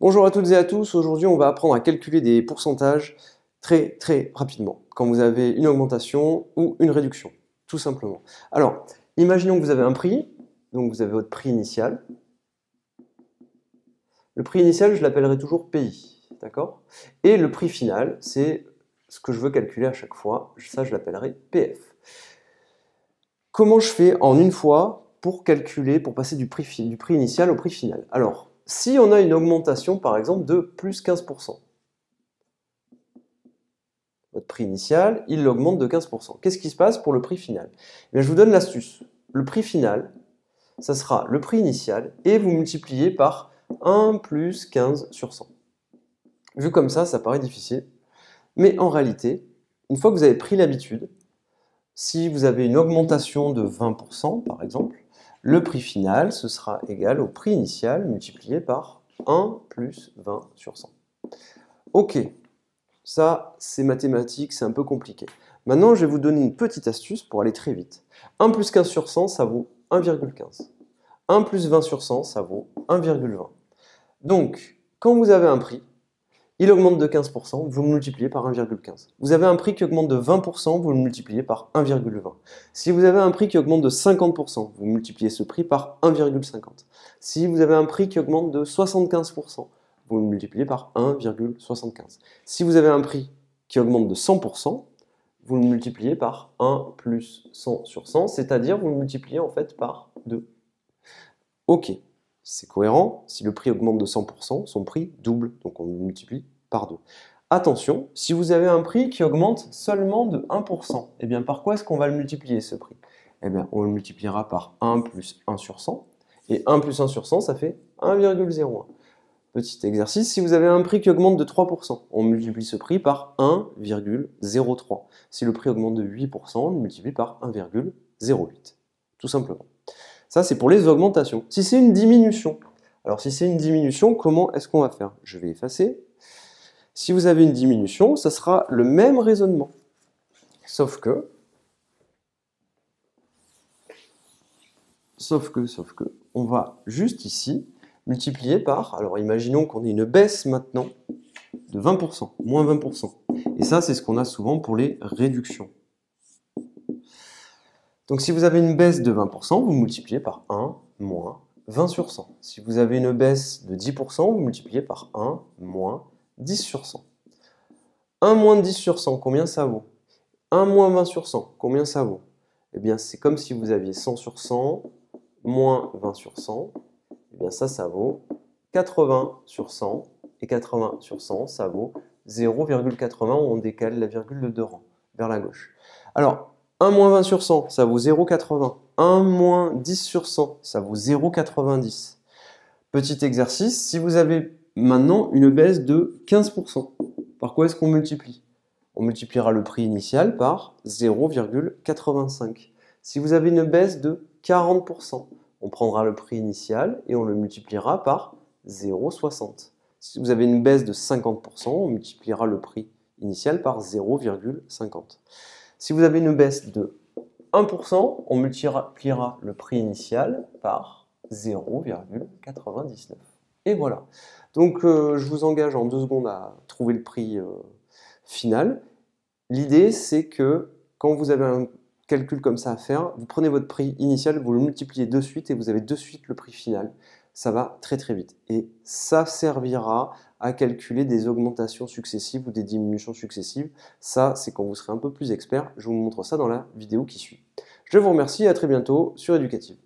Bonjour à toutes et à tous, aujourd'hui on va apprendre à calculer des pourcentages très rapidement, quand vous avez une augmentation ou une réduction, tout simplement. Alors, imaginons que vous avez un prix, donc vous avez votre prix initial. Le prix initial, je l'appellerai toujours PI, d'accord? Et le prix final, c'est ce que je veux calculer à chaque fois, ça je l'appellerai PF. Comment je fais en une fois pour calculer, pour passer du prix initial au prix final? Alors, si on a une augmentation par exemple de plus 15%, votre prix initial, il l'augmente de 15%. Qu'est-ce qui se passe pour le prix final? Eh bien, je vous donne l'astuce. Le prix final, ça sera le prix initial et vous multipliez par 1 plus 15 sur 100. Vu comme ça paraît difficile. Mais en réalité, une fois que vous avez pris l'habitude, si vous avez une augmentation de 20% par exemple, le prix final, ce sera égal au prix initial multiplié par 1 plus 20 sur 100. Ok, ça c'est mathématique, c'est un peu compliqué. Maintenant, je vais vous donner une petite astuce pour aller très vite. 1 plus 15 sur 100, ça vaut 1,15. 1 plus 20 sur 100, ça vaut 1,20. Donc, quand vous avez un prix, il augmente de 15%, vous le multipliez par 1,15. Vous avez un prix qui augmente de 20%, vous le multipliez par 1,20. Si vous avez un prix qui augmente de 50%, vous multipliez ce prix par 1,50. Si vous avez un prix qui augmente de 75%, vous le multipliez par 1,75. Si vous avez un prix qui augmente de 100%, vous le multipliez par 1 plus 100 sur 100, c'est-à-dire vous le multipliez en fait par 2. Ok, c'est cohérent, si le prix augmente de 100%, son prix double, donc on le multiplie par 2. Attention, si vous avez un prix qui augmente seulement de 1%, eh bien par quoi est-ce qu'on va le multiplier ce prix? Eh bien on le multipliera par 1 plus 1 sur 100, et 1 plus 1 sur 100, ça fait 1,01. Petit exercice, si vous avez un prix qui augmente de 3%, on multiplie ce prix par 1,03. Si le prix augmente de 8%, on le multiplie par 1,08. Tout simplement. Ça, c'est pour les augmentations. Si c'est une diminution, alors si c'est une diminution, comment est-ce qu'on va faire? Je vais effacer. Si vous avez une diminution, ça sera le même raisonnement. Sauf que, on va juste ici multiplier par, alors imaginons qu'on ait une baisse maintenant de 20%, moins 20%. Et ça, c'est ce qu'on a souvent pour les réductions. Donc si vous avez une baisse de 20%, vous multipliez par 1 moins 20 sur 100. Si vous avez une baisse de 10%, vous multipliez par 1 moins 10 sur 100. 1 moins 10 sur 100, combien ça vaut? 1 moins 20 sur 100, combien ça vaut? Eh bien, c'est comme si vous aviez 100 sur 100 moins 20 sur 100. Eh bien, ça vaut 80 sur 100. Et 80 sur 100, ça vaut 0,80. On décale la virgule de 2 rangs vers la gauche. Alors, 1 moins 20 sur 100, ça vaut 0,80. 1 moins 10 sur 100, ça vaut 0,90. Petit exercice, si vous avez maintenant une baisse de 15%, par quoi est-ce qu'on multiplie? On multipliera le prix initial par 0,85. Si vous avez une baisse de 40%, on prendra le prix initial et on le multipliera par 0,60. Si vous avez une baisse de 50%, on multipliera le prix initial par 0,50. Si vous avez une baisse de 1%, on multipliera le prix initial par 0,99. Et voilà. Donc je vous engage en 2 secondes à trouver le prix final. L'idée, c'est que quand vous avez un calcul comme ça à faire, vous prenez votre prix initial, vous le multipliez de suite et vous avez de suite le prix final. Ça va très vite. Et ça servira à calculer des augmentations successives ou des diminutions successives. Ça, c'est quand vous serez un peu plus expert. Je vous montre ça dans la vidéo qui suit. Je vous remercie et à très bientôt sur Educative.